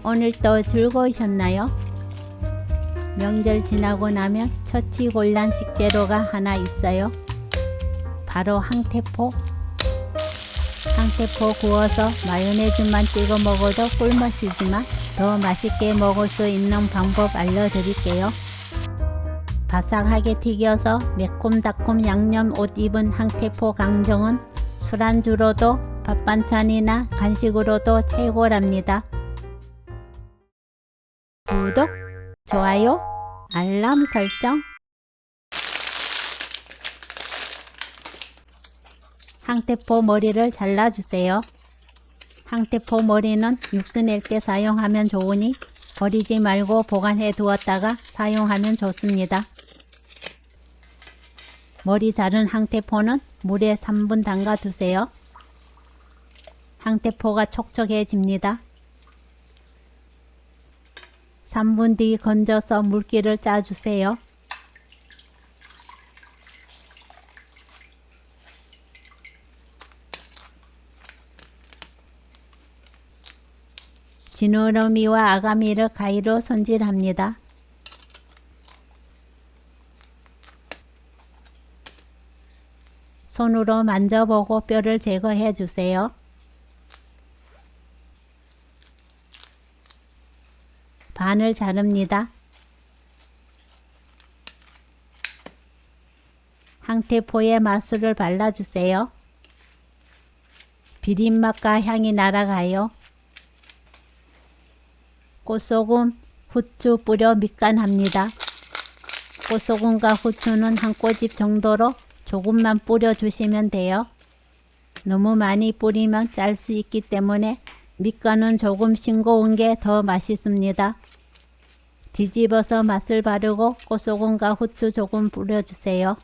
오늘도 즐거우셨나요? 명절 지나고 나면 처치곤란 식재료가 하나 있어요. 바로 항태포. 항태포 구워서 마요네즈만 찍어 먹어도 꿀맛이지만 더 맛있게 먹을 수 있는 방법 알려드릴게요. 바삭하게 튀겨서 매콤달콤 양념 옷 입은 항태포 강정은 술안주로도 밥반찬이나 간식으로도 최고랍니다. 구독, 좋아요, 알람 설정. 항태포 머리를 잘라주세요. 항태포 머리는 육수 낼 때 사용하면 좋으니 버리지 말고 보관해 두었다가 사용하면 좋습니다. 머리 자른 항태포는 물에 3분 담가 두세요. 항태포가 촉촉해집니다. 3분 뒤 건져서 물기를 짜주세요. 지느러미와 아가미를 가위로 손질합니다. 손으로 만져보고 뼈를 제거해 주세요. 반을 자릅니다. 항태포에 맛술을 발라주세요. 비린맛과 향이 날아가요. 꽃소금, 후추 뿌려 밑간합니다. 꽃소금과 후추는 한 꼬집 정도로 조금만 뿌려주시면 돼요. 너무 많이 뿌리면 짤 수 있기 때문에 밑간은 조금 싱거운 게 더 맛있습니다. 뒤집어서 맛을 바르고 꽃소금과 후추 조금 뿌려주세요.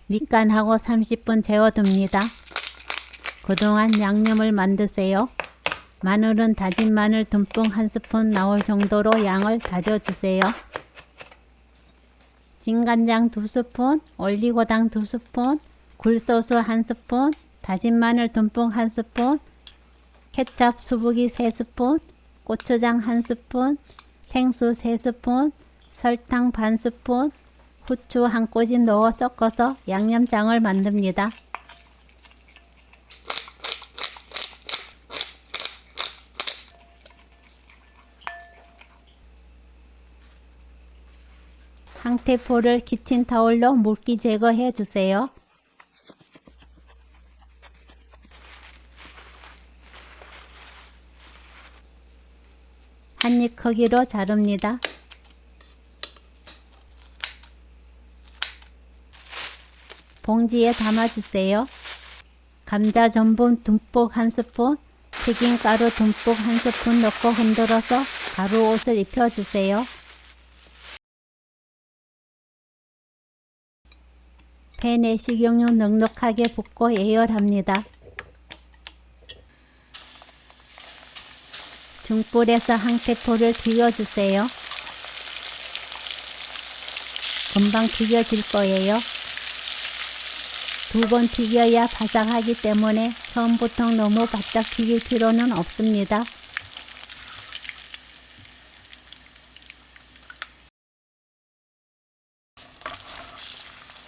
밑간하고 30분 재워둡니다. 그동안 양념을 만드세요. 마늘은 다진 마늘 듬뿍 1스푼 나올 정도로 양을 다져주세요. 진간장 2스푼, 올리고당 2스푼, 굴소스 1스푼, 다진 마늘 듬뿍 1스푼, 케첩 수북이 3스푼, 고추장 1스푼, 생수 3스푼, 설탕 반 스푼, 후추 한 꼬집 넣어 섞어서 양념장을 만듭니다. 항태포를 키친타올로 물기 제거해 주세요. 한입 크기로 자릅니다. 봉지에 담아주세요. 감자 전분 듬뿍 1스푼, 튀김가루 듬뿍 1스푼 넣고 흔들어서 가루옷을 입혀주세요. 팬에 식용유 넉넉하게 붓고 예열합니다. 중불에서 항태포를 튀겨주세요. 금방 튀겨질 거예요. 2번 튀겨야 바삭하기 때문에 처음부터 너무 바짝 튀길 필요는 없습니다.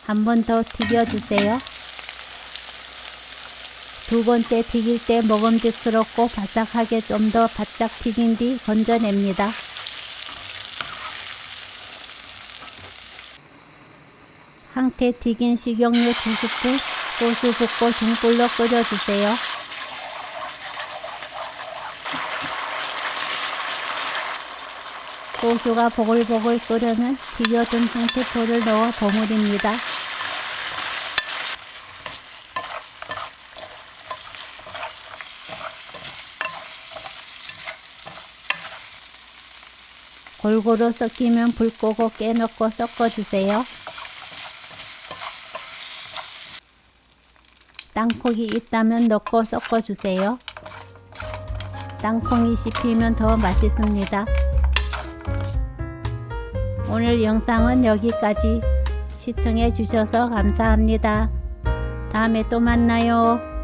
한 번 더 튀겨주세요. 2번째 튀길 때 먹음직스럽고 바삭하게 좀 더 바짝 튀긴 뒤 건져냅니다. 항태 튀긴 식용유 2스푼, 소스 붓고 중불로 끓여주세요. 소스가 보글보글 끓으면 튀겨둔 항태포를 넣어 버무립니다. 골고루 섞이면 불 끄고 깨 넣고 섞어주세요. 땅콩이 있다면 넣고 섞어주세요. 땅콩이 씹히면 더 맛있습니다. 오늘 영상은 여기까지. 시청해 주셔서 감사합니다. 다음에 또 만나요.